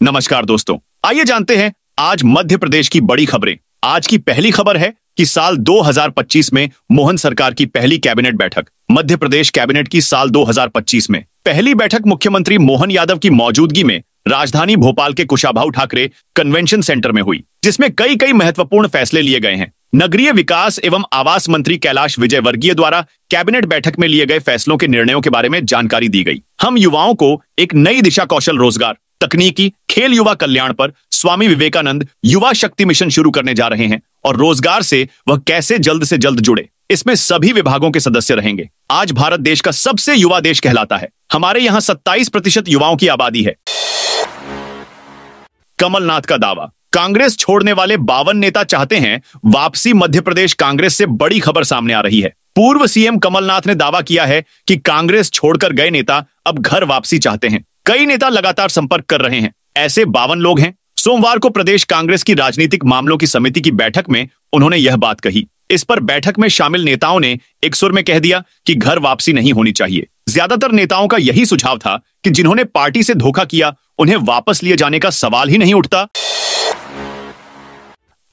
नमस्कार दोस्तों, आइए जानते हैं आज मध्य प्रदेश की बड़ी खबरें। आज की पहली खबर है कि साल 2025 में मोहन सरकार की पहली कैबिनेट बैठक। मध्य प्रदेश कैबिनेट की साल 2025 में पहली बैठक मुख्यमंत्री मोहन यादव की मौजूदगी में राजधानी भोपाल के कुशाभाऊ ठाकरे कन्वेंशन सेंटर में हुई, जिसमें कई महत्वपूर्ण फैसले लिए गए हैं। नगरीय विकास एवं आवास मंत्री कैलाश विजयवर्गीय द्वारा कैबिनेट बैठक में लिए गए फैसलों के निर्णयों के बारे में जानकारी दी गई। हम युवाओं को एक नई दिशा, कौशल रोजगार, तकनीकी, खेल, युवा कल्याण पर स्वामी विवेकानंद युवा शक्ति मिशन शुरू करने जा रहे हैं और रोजगार से वह कैसे जल्द से जल्द जुड़े, इसमें सभी विभागों के सदस्य रहेंगे। आज भारत देश का सबसे युवा देश कहलाता है। हमारे यहाँ 27% युवाओं की आबादी है। कमलनाथ का दावा, कांग्रेस छोड़ने वाले 52 नेता चाहते हैं वापसी। मध्य प्रदेश कांग्रेस से बड़ी खबर सामने आ रही है। पूर्व सीएम कमलनाथ ने दावा किया है कि कांग्रेस छोड़कर गए नेता अब घर वापसी चाहते हैं। कई नेता लगातार संपर्क कर रहे हैं। ऐसे 52 लोग हैं। सोमवार को प्रदेश कांग्रेस की राजनीतिक मामलों की समिति की बैठक में उन्होंने यह बात कही। इस पर बैठक में शामिल नेताओं ने एक सुर में कह दिया कि घर वापसी नहीं होनी चाहिए। ज्यादातर नेताओं का यही सुझाव था कि जिन्होंने पार्टी से धोखा किया उन्हें वापस लिए जाने का सवाल ही नहीं उठता।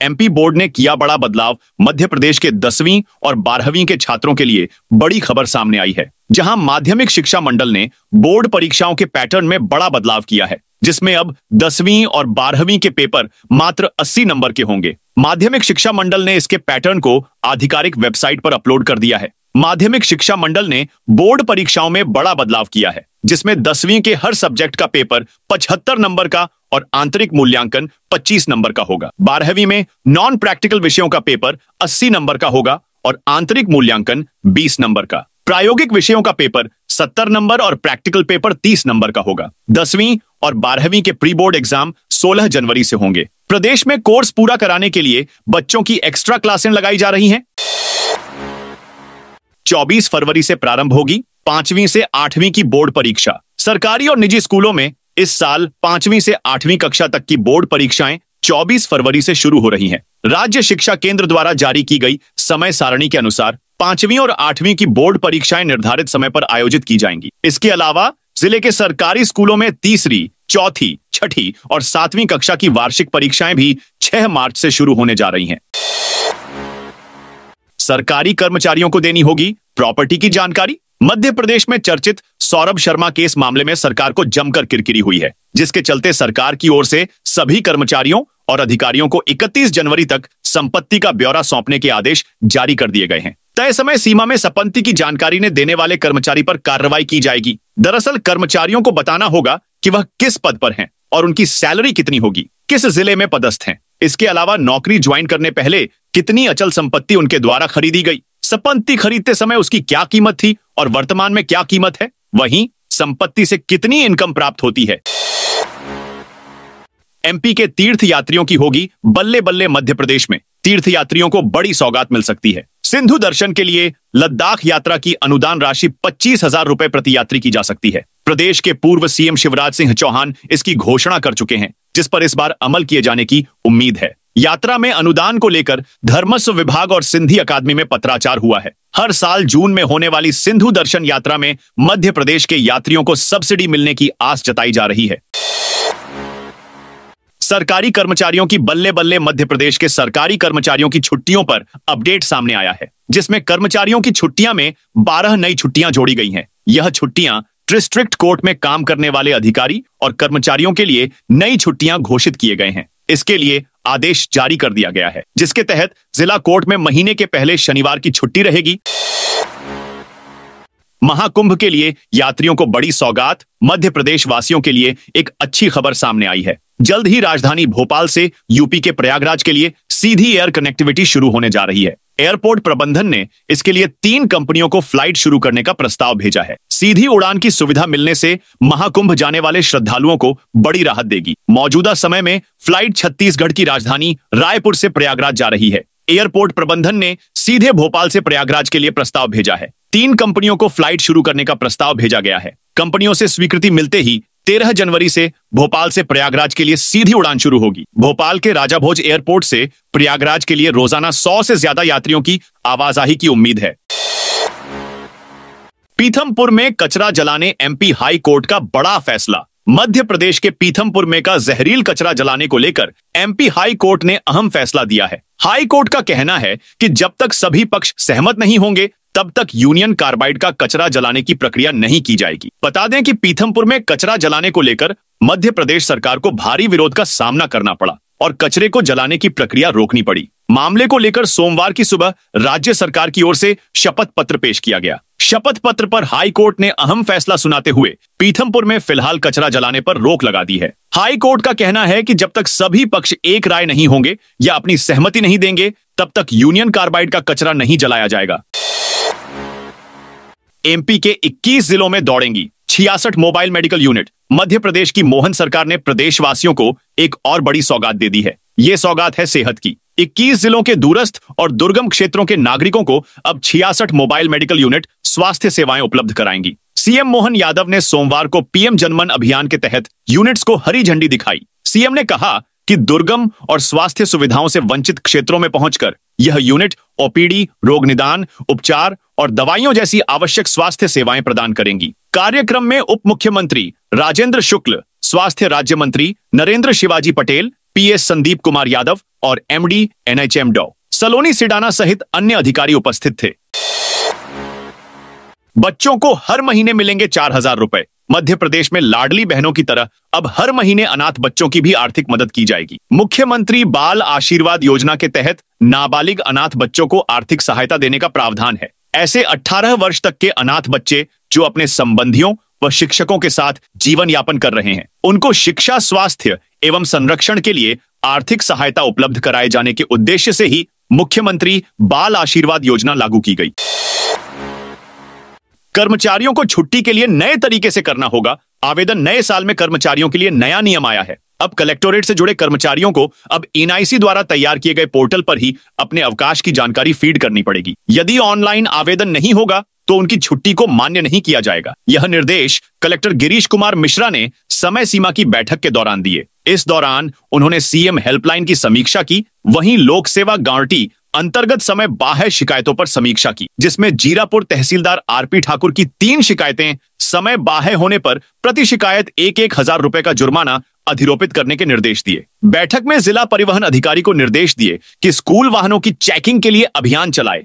एमपी बोर्ड ने किया बड़ा बदलाव। मध्य प्रदेश के 10वीं और 12वीं के छात्रों के लिए बड़ी खबर सामने आई है, जहां माध्यमिक शिक्षा मंडल ने बोर्ड परीक्षाओं के पैटर्न में बड़ा बदलाव किया है, जिसमें अब 10वीं और 12वीं के पेपर मात्र 80 नंबर के होंगे। माध्यमिक शिक्षा मंडल ने इसके पैटर्न को आधिकारिक वेबसाइट पर अपलोड कर दिया है। माध्यमिक शिक्षा मंडल ने बोर्ड परीक्षाओं में बड़ा बदलाव किया है, जिसमें 10वीं के हर सब्जेक्ट का पेपर 75 नंबर का और आंतरिक मूल्यांकन 25 नंबर का होगा। 12वीं में नॉन प्रैक्टिकल विषयों का पेपर 80 नंबर का होगा और आंतरिक मूल्यांकन 20 नंबर का। प्रायोगिक विषयों का पेपर 70 नंबर और प्रैक्टिकल पेपर 30 नंबर का होगा। 10वीं और 12वीं के प्री बोर्ड एग्जाम 16 जनवरी से होंगे। प्रदेश में कोर्स पूरा कराने के लिए बच्चों की एक्स्ट्रा क्लासें लगाई जा रही हैं। 24 फरवरी से प्रारंभ होगी 5वीं से 8वीं की बोर्ड परीक्षा। सरकारी और निजी स्कूलों में इस साल 5वीं से 8वीं कक्षा तक की बोर्ड परीक्षाएं 24 फरवरी से शुरू हो रही हैं। राज्य शिक्षा केंद्र द्वारा जारी की गई समय सारणी के अनुसार 5वीं और 8वीं की बोर्ड परीक्षाएं निर्धारित समय पर आयोजित की जाएंगी। इसके अलावा जिले के सरकारी स्कूलों में तीसरी, चौथी, छठी और 7वीं कक्षा की वार्षिक परीक्षाएं भी 6 मार्च से शुरू होने जा रही हैं। सरकारी कर्मचारियों को देनी होगी प्रॉपर्टी की जानकारी। मध्य प्रदेश में चर्चित सौरभ शर्मा केस मामले में सरकार को जमकर किरकिरी हुई है, जिसके चलते सरकार की ओर से सभी कर्मचारियों और अधिकारियों को 31 जनवरी तक संपत्ति का ब्यौरा सौंपने के आदेश जारी कर दिए गए हैं। तय समय सीमा में संपत्ति की जानकारी न देने वाले कर्मचारी पर कार्रवाई की जाएगी। दरअसल कर्मचारियों को बताना होगा कि वह किस पद पर हैं और उनकी सैलरी कितनी होगी, किस जिले में पदस्थ हैं। इसके अलावा नौकरी ज्वाइन करने पहले कितनी अचल संपत्ति उनके द्वारा खरीदी गई, संपत्ति खरीदते समय उसकी क्या कीमत थी और वर्तमान में क्या कीमत है, वहीं संपत्ति से कितनी इनकम प्राप्त होती है। एमपी के तीर्थ यात्रियों की होगी बल्ले बल्ले। मध्य प्रदेश में तीर्थ यात्रियों को बड़ी सौगात मिल सकती है। सिंधु दर्शन के लिए लद्दाख यात्रा की अनुदान राशि 25,000 रुपए प्रति यात्री की जा सकती है। प्रदेश के पूर्व सीएम शिवराज सिंह चौहान इसकी घोषणा कर चुके हैं, जिस पर इस बार अमल किए जाने की उम्मीद है। यात्रा में अनुदान को लेकर धर्मस्व विभाग और सिंधी अकादमी में पत्राचार हुआ है। हर साल जून में होने वाली सिंधु दर्शन यात्रा में मध्य प्रदेश के यात्रियों को सब्सिडी मिलने की आस जताई जा रही है। सरकारी कर्मचारियों की बल्ले बल्ले। मध्य प्रदेश के सरकारी कर्मचारियों की छुट्टियों पर अपडेट सामने आया है, जिसमें कर्मचारियों की छुट्टियां में 12 नई छुट्टियां जोड़ी गई हैं। यह छुट्टियां डिस्ट्रिक्ट कोर्ट में काम करने वाले अधिकारी और कर्मचारियों के लिए नई छुट्टियां घोषित किए गए हैं। इसके लिए आदेश जारी कर दिया गया है, जिसके तहत जिला कोर्ट में महीने के पहले शनिवार की छुट्टी रहेगी। महाकुंभ के लिए यात्रियों को बड़ी सौगात। मध्य प्रदेश वासियों के लिए एक अच्छी खबर सामने आई है। जल्द ही राजधानी भोपाल से यूपी के प्रयागराज के लिए सीधी एयर कनेक्टिविटी शुरू होने जा रही है। एयरपोर्ट प्रबंधन ने इसके लिए 3 कंपनियों को फ्लाइट शुरू करने का प्रस्ताव भेजा है। सीधी उड़ान की सुविधा मिलने से महाकुंभ जाने वाले श्रद्धालुओं को बड़ी राहत देगी। मौजूदा समय में फ्लाइट छत्तीसगढ़ की राजधानी रायपुर से प्रयागराज जा रही है। एयरपोर्ट प्रबंधन ने सीधे भोपाल से प्रयागराज के लिए प्रस्ताव भेजा है। 3 कंपनियों को फ्लाइट शुरू करने का प्रस्ताव भेजा गया है। कंपनियों से स्वीकृति मिलते ही 13 जनवरी से भोपाल से प्रयागराज के लिए सीधी उड़ान शुरू होगी। भोपाल के राजा भोज एयरपोर्ट से प्रयागराज के लिए रोजाना 100 से ज्यादा यात्रियों की आवाजाही की उम्मीद है। पीथमपुर में कचरा जलाने एमपी हाई कोर्ट का बड़ा फैसला। मध्य प्रदेश के पीथमपुर में का जहरील कचरा जलाने को लेकर एमपी हाई कोर्ट ने अहम फैसला दिया है। हाई कोर्ट का कहना है कि जब तक सभी पक्ष सहमत नहीं होंगे तब तक यूनियन कार्बाइड का कचरा जलाने की प्रक्रिया नहीं की जाएगी। बता दें कि पीथमपुर में कचरा जलाने को लेकर मध्य प्रदेश सरकार को भारी विरोध का सामना करना पड़ा और कचरे को जलाने की प्रक्रिया रोकनी पड़ी। मामले को लेकर सोमवार की सुबह राज्य सरकार की ओर से शपथ पत्र पेश किया गया। शपथ पत्र पर हाई कोर्ट ने अहम फैसला सुनाते हुए पीथमपुर में फिलहाल कचरा जलाने पर रोक लगा दी है। हाई कोर्ट का कहना है कि जब तक सभी पक्ष एक राय नहीं होंगे या अपनी सहमति नहीं देंगे तब तक यूनियन कार्बाइड का कचरा नहीं जलाया जाएगा। एमपी के 21 जिलों में दौड़ेंगी 66 mobile medical unit. Madhya Pradesh की मोहन सरकार ने प्रदेशवासियों को एक और बड़ी सौगात दे दी है। ये सौगात है सेहत की। 21 जिलों के दूरस्थ और दुर्गम क्षेत्रों के नागरिकों को अब 66 मोबाइल मेडिकल यूनिट स्वास्थ्य सेवाएं उपलब्ध कराएंगी। सीएम मोहन यादव ने सोमवार को पीएम जनमन अभियान के तहत यूनिट्स को हरी झंडी दिखाई। सीएम ने कहा कि दुर्गम और स्वास्थ्य सुविधाओं से वंचित क्षेत्रों में पहुंचकर यह यूनिट ओपीडी, रोग निदान, उपचार और दवाइयों जैसी आवश्यक स्वास्थ्य सेवाएं प्रदान करेंगी। कार्यक्रम में उप मुख्यमंत्री राजेंद्र शुक्ल, स्वास्थ्य राज्य मंत्री नरेंद्र शिवाजी पटेल, पीएस संदीप कुमार यादव और एमडी एनएचएम डॉ सलोनी सिडाना सहित अन्य अधिकारी उपस्थित थे। बच्चों को हर महीने मिलेंगे 4,000 रुपए। मध्य प्रदेश में लाडली बहनों की तरह अब हर महीने अनाथ बच्चों की भी आर्थिक मदद की जाएगी। मुख्यमंत्री बाल आशीर्वाद योजना के तहत नाबालिग अनाथ बच्चों को आर्थिक सहायता देने का प्रावधान है। ऐसे 18 वर्ष तक के अनाथ बच्चे जो अपने संबंधियों व शिक्षकों के साथ जीवन यापन कर रहे हैं, उनको शिक्षा, स्वास्थ्य एवं संरक्षण के लिए आर्थिक सहायता उपलब्ध कराए जाने के उद्देश्य से ही मुख्यमंत्री बाल आशीर्वाद योजना लागू की गई। कर्मचारियों को छुट्टी के लिए नए तरीके से करना होगा। आवेदन नए साल में कर्मचारियों के लिए नया नियम आया है। अब कलेक्टोरेट से जुड़े कर्मचारियों को अब एनआईसी द्वारा तैयार किए गए पोर्टल पर ही अपने अवकाश की जानकारी फीड करनी पड़ेगी। यदि ऑनलाइन आवेदन नहीं होगा तो उनकी छुट्टी को मान्य नहीं किया जाएगा। यह निर्देश कलेक्टर गिरीश कुमार मिश्रा ने समय सीमा की बैठक के दौरान दिए। इस दौरान उन्होंने सीएम हेल्पलाइन की समीक्षा की। वहीं लोक सेवा गारंटी अंतर्गत समय बाह्य शिकायतों पर समीक्षा की, जिसमें जीरापुर तहसीलदार आरपी ठाकुर की 3 शिकायतें समय बाह्य होने पर प्रति शिकायत 1,000 रुपए का जुर्माना अधिरोपित करने के निर्देश दिए। बैठक में जिला परिवहन अधिकारी को निर्देश दिए कि स्कूल वाहनों की चेकिंग के लिए अभियान चलाए।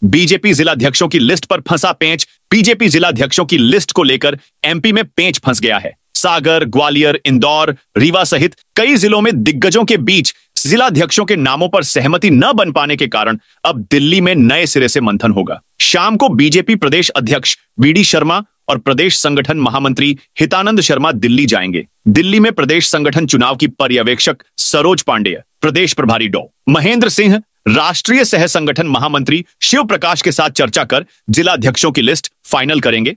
बीजेपी जिलाध्यक्षों की लिस्ट पर फंसा पेंच। बीजेपी जिलाध्यक्षों की लिस्ट को लेकर एमपी में पेंच फंस गया है। सागर, ग्वालियर, इंदौर, रीवा सहित कई जिलों में दिग्गजों के बीच जिलाध्यक्षों के नामों पर सहमति न बन पाने के कारण अब दिल्ली में नए सिरे से मंथन होगा। शाम को बीजेपी प्रदेश अध्यक्ष वीडी शर्मा और प्रदेश संगठन महामंत्री हितानंद शर्मा दिल्ली जाएंगे। दिल्ली में प्रदेश संगठन चुनाव की पर्यवेक्षक सरोज पांडेय, प्रदेश प्रभारी डॉ महेंद्र सिंह, राष्ट्रीय सह संगठन महामंत्री शिव प्रकाश के साथ चर्चा कर जिलाध्यक्षों की लिस्ट फाइनल करेंगे।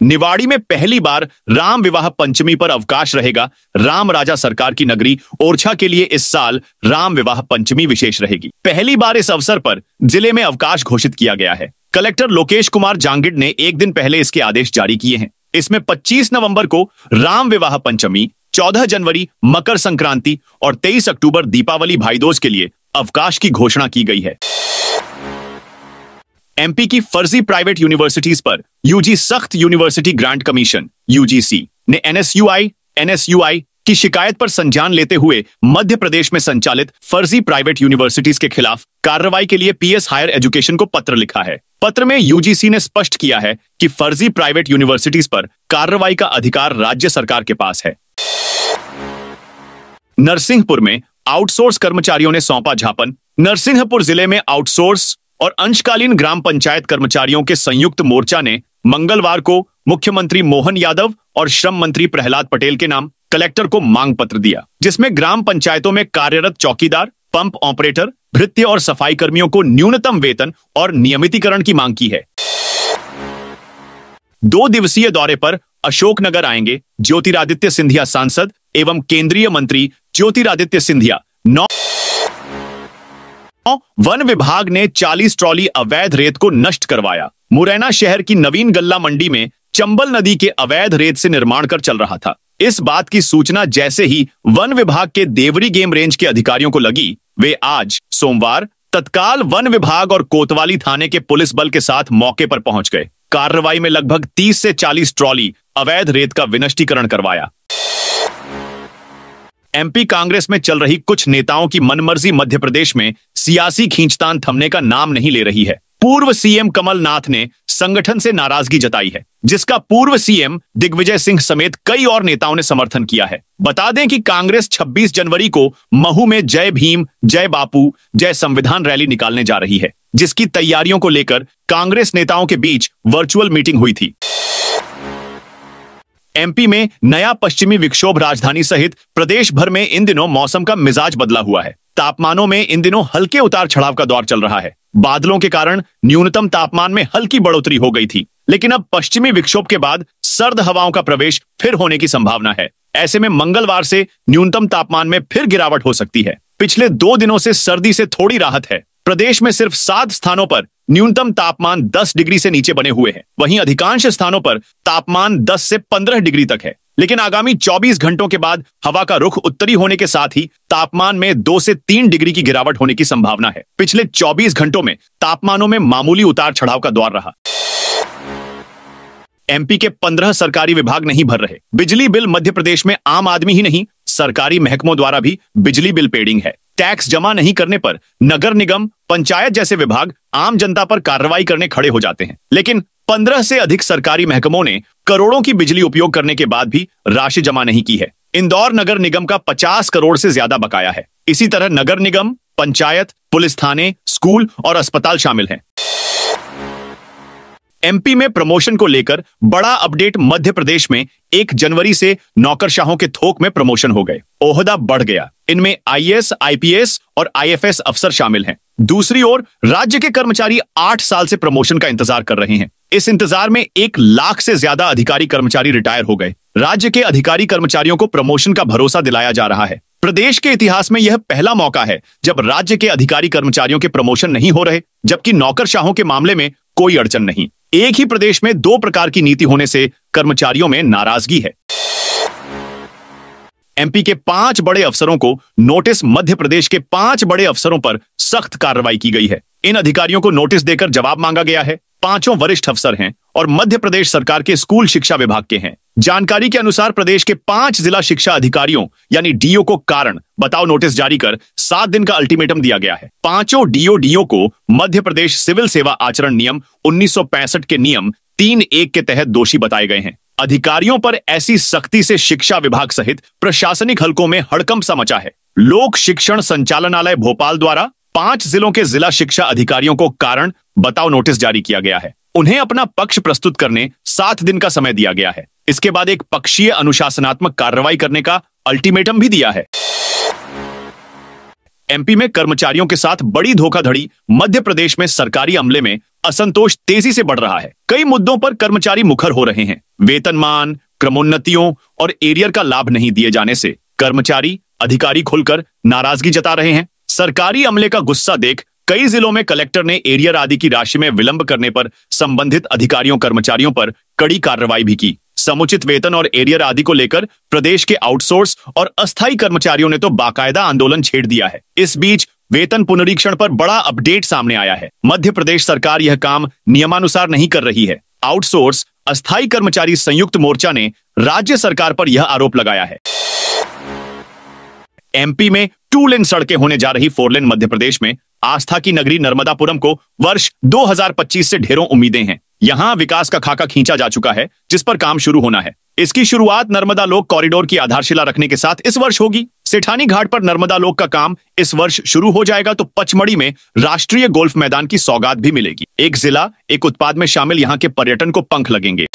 निवाड़ी में पहली बार राम विवाह पंचमी पर अवकाश रहेगा। राम राजा सरकार की नगरी ओरछा के लिए इस साल राम विवाह पंचमी विशेष रहेगी। पहली बार इस अवसर पर जिले में अवकाश घोषित किया गया है। कलेक्टर लोकेश कुमार जांगिड ने एक दिन पहले इसके आदेश जारी किए हैं। इसमें 25 नवंबर को राम विवाह पंचमी, 14 जनवरी मकर संक्रांति और 23 अक्टूबर दीपावली भाईदूज के लिए अवकाश की घोषणा की गई है। एमपी की फर्जी प्राइवेट यूनिवर्सिटीज पर यूजी सख्त यूनिवर्सिटी ग्रांट कमीशन यूजीसी ने एनएसयूआई की शिकायत पर संज्ञान लेते हुए मध्य प्रदेश में संचालित फर्जी प्राइवेट यूनिवर्सिटीज के खिलाफ कार्रवाई के लिए पीएस हायर एजुकेशन को पत्र लिखा है। पत्र में यूजीसी ने स्पष्ट किया है कि फर्जी प्राइवेट यूनिवर्सिटीज पर कार्रवाई का अधिकार राज्य सरकार के पास है। नरसिंहपुर में आउटसोर्स कर्मचारियों ने सौंपा ज्ञापन। नरसिंहपुर जिले में आउटसोर्स और अंशकालीन ग्राम पंचायत कर्मचारियों के संयुक्त मोर्चा ने मंगलवार को मुख्यमंत्री मोहन यादव और श्रम मंत्री प्रहलाद पटेल के नाम कलेक्टर को मांग पत्र दिया, जिसमें ग्राम पंचायतों में कार्यरत चौकीदार, पंप ऑपरेटर, भृत्य और सफाई कर्मियों को न्यूनतम वेतन और नियमितीकरण की मांग की है। 2 दिवसीय दौरे पर अशोकनगर आएंगे ज्योतिरादित्य सिंधिया सांसद एवं केंद्रीय मंत्री ज्योतिरादित्य सिंधिया। वन विभाग ने 40 ट्रॉली अवैध रेत को नष्ट करवाया। मुरैना शहर की नवीन गल्ला मंडी में चंबल नदी के अवैध रेत से निर्माण कर चल रहा था। इस बात की सूचना जैसे ही वन विभाग के देवरी गेम रेंज के अधिकारियों को लगी, वे आज सोमवार तत्काल वन विभाग और कोतवाली थाने के पुलिस बल के साथ मौके पर पहुंच गए। कार्रवाई में लगभग 30 से 40 ट्रॉली अवैध रेत का विनष्टीकरण करवाया। एमपी कांग्रेस में चल रही कुछ नेताओं की मनमर्जी मध्य प्रदेश में सियासी खींचतान थमने का नाम नहीं ले रही है। पूर्व सीएम कमलनाथ ने संगठन से नाराजगी जताई है, जिसका पूर्व सीएम दिग्विजय सिंह समेत कई और नेताओं ने समर्थन किया है। बता दें कि कांग्रेस 26 जनवरी को महू में जय भीम, जय बापू, जय संविधान रैली निकालने जा रही है, जिसकी तैयारियों को लेकर कांग्रेस नेताओं के बीच वर्चुअल मीटिंग हुई थी। एमपी में नया पश्चिमी विक्षोभ राजधानी सहित प्रदेश भर में इन दिनों मौसम का मिजाज बदला हुआ है। तापमानों में इन दिनों हल्के उतार चढ़ाव का दौर चल रहा है। बादलों के कारण न्यूनतम तापमान में हल्की बढ़ोतरी हो गई थी, लेकिन अब पश्चिमी विक्षोभ के बाद सर्द हवाओं का प्रवेश फिर होने की संभावना है। ऐसे में मंगलवार से न्यूनतम तापमान में फिर गिरावट हो सकती है। पिछले 2 दिनों से सर्दी से थोड़ी राहत है। प्रदेश में सिर्फ 7 स्थानों पर न्यूनतम तापमान 10 डिग्री से नीचे बने हुए हैं। वहीं अधिकांश स्थानों पर तापमान 10 से 15 डिग्री तक है। लेकिन आगामी 24 घंटों के बाद हवा का रुख उत्तरी होने के साथ ही तापमान में 2 से 3 डिग्री की गिरावट होने की संभावना है। पिछले 24 घंटों में तापमानों में मामूली उतार चढ़ाव का दौर रहा। एमपी के 15 सरकारी विभाग नहीं भर रहे। बिजली बिल मध्य प्रदेश में आम आदमी ही नहीं, सरकारी महकमों द्वारा भी बिजली बिल पेंडिंग है। टैक्स जमा नहीं करने पर नगर निगम, पंचायत जैसे विभाग आम जनता पर कार्रवाई करने खड़े हो जाते हैं। लेकिन 15 से अधिक सरकारी महकमों ने करोड़ों की बिजली उपयोग करने के बाद भी राशि जमा नहीं की है। इंदौर नगर निगम का 50 करोड़ से ज्यादा बकाया है। इसी तरह नगर निगम, पंचायत, पुलिस थाने, स्कूल और अस्पताल शामिल हैं। एमपी में प्रमोशन को लेकर बड़ा अपडेट। मध्य प्रदेश में 1 जनवरी से नौकरशाहों के थोक में प्रमोशन हो गए। ओहदा बढ़ गया। इनमें आईएएस, आईपीएस और आईएफएस अफसर शामिल हैं। दूसरी ओर राज्य के कर्मचारी 8 साल से प्रमोशन का इंतजार कर रहे हैं। इस इंतजार में 1 लाख से ज्यादा अधिकारी कर्मचारी रिटायर हो गए। राज्य के अधिकारी कर्मचारियों को प्रमोशन का भरोसा दिलाया जा रहा है। प्रदेश के इतिहास में यह पहला मौका है जब राज्य के अधिकारी कर्मचारियों के प्रमोशन नहीं हो रहे, जबकि नौकरशाहों के मामले में कोई अड़चन नहीं। एक ही प्रदेश में 2 प्रकार की नीति होने से कर्मचारियों में नाराजगी है। एमपी के 5 बड़े अफसरों को नोटिस। मध्य प्रदेश के 5 बड़े अफसरों पर सख्त कार्रवाई की गई है। इन अधिकारियों को नोटिस देकर जवाब मांगा गया है। 5 वरिष्ठ अफसर हैं और मध्य प्रदेश सरकार के स्कूल शिक्षा विभाग के हैं। जानकारी के अनुसार प्रदेश के 5 जिला शिक्षा अधिकारियों यानी डीओ को कारण बताओ नोटिस जारी कर 7 दिन का अल्टीमेटम दिया गया है। 5 डीओ को मध्य प्रदेश सिविल सेवा आचरण नियम 1965 के नियम 3(1) के तहत दोषी बताए गए हैं। अधिकारियों पर ऐसी सख्ती से शिक्षा विभाग सहित प्रशासनिक हलकों में हड़कंप सा मचा है। लोक शिक्षण संचालनालय भोपाल द्वारा 5 जिलों के जिला शिक्षा अधिकारियों को कारण बताओ नोटिस जारी किया गया है। उन्हें अपना पक्ष प्रस्तुत करने 7 दिन का समय दिया गया है। इसके बाद एक पक्षीय अनुशासनात्मक कार्रवाई करने का अल्टीमेटम भी दिया है। एमपी में कर्मचारियों के साथ बड़ी धोखाधड़ी। मध्य प्रदेश में सरकारी अमले में असंतोष तेजी से बढ़ रहा है। कई मुद्दों पर कर्मचारी मुखर हो रहे हैं। वेतनमान, क्रमोन्नतियों और एरियर का लाभ नहीं दिए जाने से कर्मचारी, अधिकारी खुलकर नाराजगी जता रहे हैं। सरकारी अमले का गुस्सा देख कई जिलों में कलेक्टर ने एरियर आदि की राशि में विलंब करने पर संबंधित अधिकारियों कर्मचारियों पर कड़ी कार्रवाई भी की। समुचित वेतन और एरियर आदि को लेकर प्रदेश के आउटसोर्स और अस्थायी कर्मचारियों ने तो बाकायदा आंदोलन छेड़ दिया है। इस बीच वेतन पुनरीक्षण पर बड़ा अपडेट सामने आया है। मध्य प्रदेश सरकार यह काम नियमानुसार नहीं कर रही है। आउटसोर्स अस्थायी कर्मचारी संयुक्त मोर्चा ने राज्य सरकार पर यह आरोप लगाया है। एमपी में 2 लेन सड़कें होने जा रही 4 लेन। मध्य प्रदेश में आस्था की नगरी नर्मदापुरम को वर्ष 2025 से ढेरों उम्मीदें हैं। यहां विकास का खाका खींचा जा चुका है, जिस पर काम शुरू होना है। इसकी शुरुआत नर्मदा लोक कॉरिडोर की आधारशिला रखने के साथ इस वर्ष होगी। सेठानी घाट पर नर्मदा लोक का काम इस वर्ष शुरू हो जाएगा तो पचमढ़ी में राष्ट्रीय गोल्फ मैदान की सौगात भी मिलेगी। एक जिला एक उत्पाद में शामिल यहां के पर्यटन को पंख लगेंगे।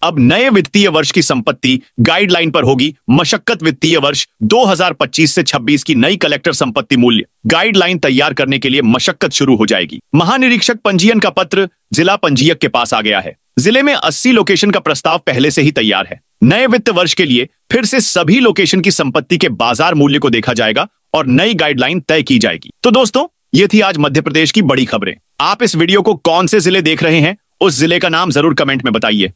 अब नए वित्तीय वर्ष की संपत्ति गाइडलाइन पर होगी मशक्कत। वित्तीय वर्ष 2025 से 26 की नई कलेक्टर संपत्ति मूल्य गाइडलाइन तैयार करने के लिए मशक्कत शुरू हो जाएगी। महानिरीक्षक पंजीयन का पत्र जिला पंजीयक के पास आ गया है। जिले में 80 लोकेशन का प्रस्ताव पहले से ही तैयार है। नए वित्त वर्ष के लिए फिर से सभी लोकेशन की संपत्ति के बाजार मूल्य को देखा जाएगा और नई गाइडलाइन तय की जाएगी। तो दोस्तों, ये थी आज मध्य प्रदेश की बड़ी खबरें। आप इस वीडियो को कौन से जिले देख रहे हैं, उस जिले का नाम जरूर कमेंट में बताइए।